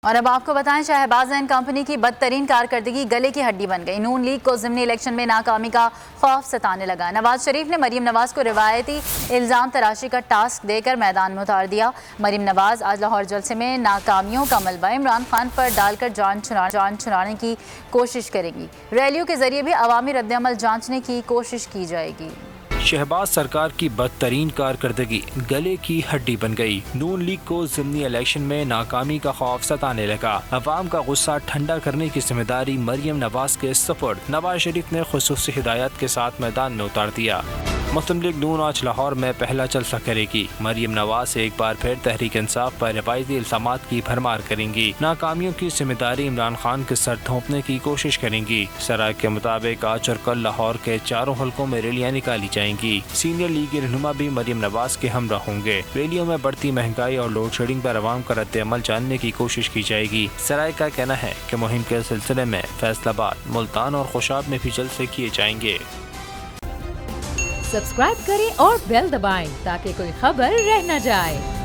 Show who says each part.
Speaker 1: اور اب آپ کو بتائیں شہباز اینڈ کمپنی کی بدترین کارکردگی گلے کی ہڈی بن گئی۔ نون لیگ کو ضمنی الیکشن میں ناکامی کا خوف ستانے لگا۔ نواز شریف نے مریم نواز کو روایتی الزام تراشی کا ٹاسک دے کر میدان میں اتار دیا۔ مریم نواز آج لاہور جلسے میں ناکامیوں کا ملبہ عمران خان پر ڈال کر جان چھڑانے کی کوشش کرے گی۔ ریلیوں کے ذریعے بھی عوامی رد عمل جانچنے کی کوشش کی جائے گی۔
Speaker 2: شہباز سرکار کی بدترین کارکردگی گلے کی ہڈی بن گئی۔ نون لیگ کو ضمنی الیکشن میں ناکامی کا خوف ستانے لگا۔ عوام کا غصہ ٹھنڈا کرنے کی ذمہ داری مریم نواز کے سپرد نواز شریف نے خصوصی ہدایات کے ساتھ میدان میں اتار دیا۔ مسلم لیگ نون آج لاہور میں پہلا جلسہ کرے گی۔ مریم نواز ایک بار پھر تحریک انصاف پر روایتی الزامات کی بھرمار کریں گی۔ ناکامیوں کی ذمہ داری عمران خان کے سر تھوپنے کی کوشش کریں گی۔ سرائے کے مطابق آج اور کل لاہور کے چاروں حلقوں میں ریلیاں نکالی جائیں گی۔ سینئر لیگی رہنما بھی مریم نواز کے ہمراہ ہوں گے۔ ریلیوں میں بڑھتی مہنگائی اور لوڈ شیڈنگ پر عوام کا رد عمل جاننے کی کوشش کی جائے گی۔ سرائے کا کہنا ہے کہ مہم کے سلسلے میں فیصل آباد، ملتان اور خوشاب میں بھی جلسے کیے جائیں گے۔
Speaker 3: سبسکرائب کریں اور بیل دبائیں تاکہ کوئی خبر رہ نہ جائے۔